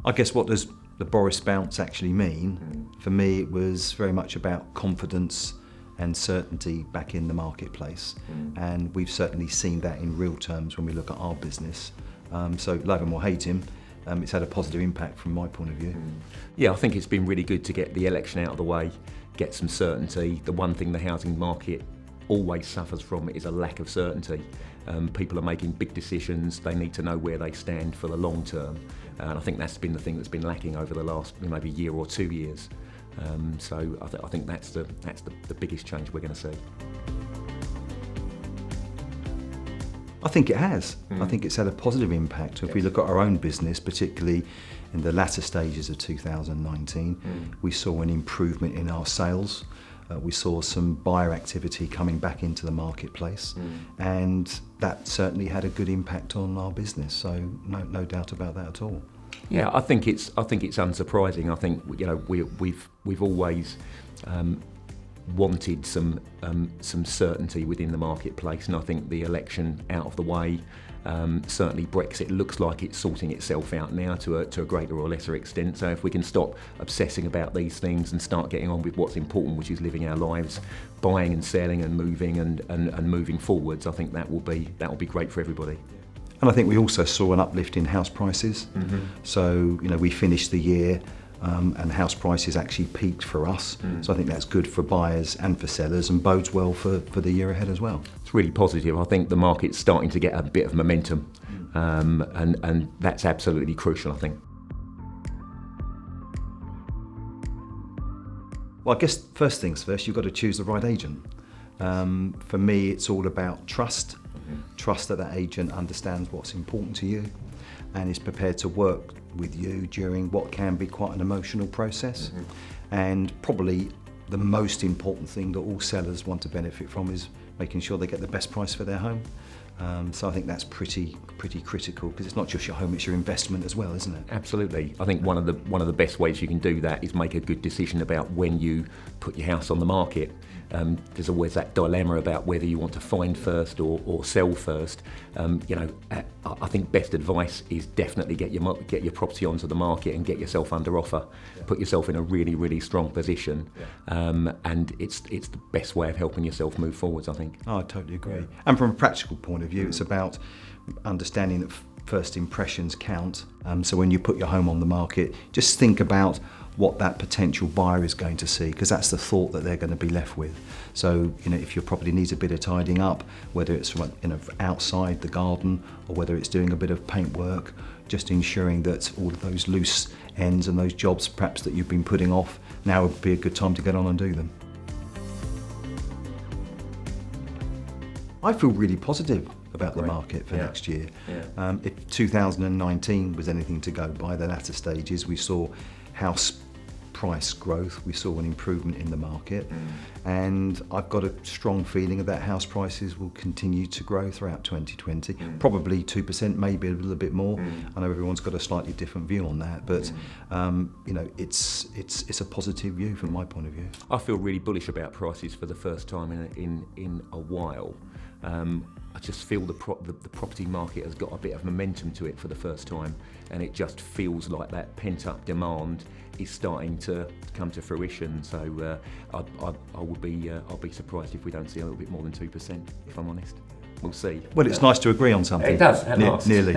I guess what does the Boris Bounce actually mean? For me, it was very much about confidence and certainty back in the marketplace. And we've certainly seen that in real terms when we look at our business. So love him or hate him, it's had a positive impact from my point of view. Yeah, I think it's been really good to get the election out of the way, get some certainty. The one thing the housing market always suffers from is a lack of certainty. People are making big decisions, they need to know where they stand for the long term. And I think that's been the thing that's been lacking over the last maybe year or 2 years. So I think that's the biggest change we're going to see. I think it has. I think it's had a positive impact. If we look at our own business, particularly in the latter stages of 2019, we saw an improvement in our sales. We saw some buyer activity coming back into the marketplace, and that certainly had a good impact on our business. So no doubt about that at all. Yeah, I think it's unsurprising. I think we've always wanted some certainty within the marketplace, and I think the election out of the way, certainly Brexit looks like it's sorting itself out now to a greater or lesser extent. So if we can stop obsessing about these things and start getting on with what's important, which is living our lives, buying and selling and moving and moving forwards, I think that will be great for everybody. And I think we also saw an uplift in house prices. So we finished the year and house prices actually peaked for us. So I think that's good for buyers and for sellers and bodes well for the year ahead as well. It's really positive. I think the market's starting to get a bit of momentum, and that's absolutely crucial, I think. Well, I guess first things first, you've got to choose the right agent. For me, it's all about trust. Trust that agent understands what's important to you and is prepared to work with you during what can be quite an emotional process. And probably the most important thing that all sellers want to benefit from is making sure they get the best price for their home. So I think that's pretty critical, because it's not just your home, it's your investment as well, isn't it? Absolutely. I think one of the best ways you can do that is make a good decision about when you put your house on the market. There's always that dilemma about whether you want to find first or sell first. I think best advice is definitely get your property onto the market and get yourself under offer. Put yourself in a really strong position, and it's the best way of helping yourself move forwards, I think. Oh, I totally agree. And from a practical point of view, it's about understanding that first impressions count. So when you put your home on the market, just think about what that potential buyer is going to see, because that's the thought that they're going to be left with. So if your property needs a bit of tidying up, whether it's outside the garden or whether it's doing a bit of paint work, just ensuring that all of those loose ends and those jobs perhaps that you've been putting off, now would be a good time to get on and do them. I feel really positive about the market for next year. If 2019 was anything to go by, the latter stages, we saw house price growth, we saw an improvement in the market, and I've got a strong feeling that house prices will continue to grow throughout 2020, probably 2%, maybe a little bit more. I know everyone's got a slightly different view on that, but it's a positive view from my point of view. I feel really bullish about prices for the first time in a while. I just feel the property market has got a bit of momentum to it for the first time, and it just feels like that pent-up demand is starting to come to fruition. So I'll be surprised if we don't see a little bit more than 2%, if I'm honest. We'll see. Well, it's nice to agree on something. It does, at last. Nearly.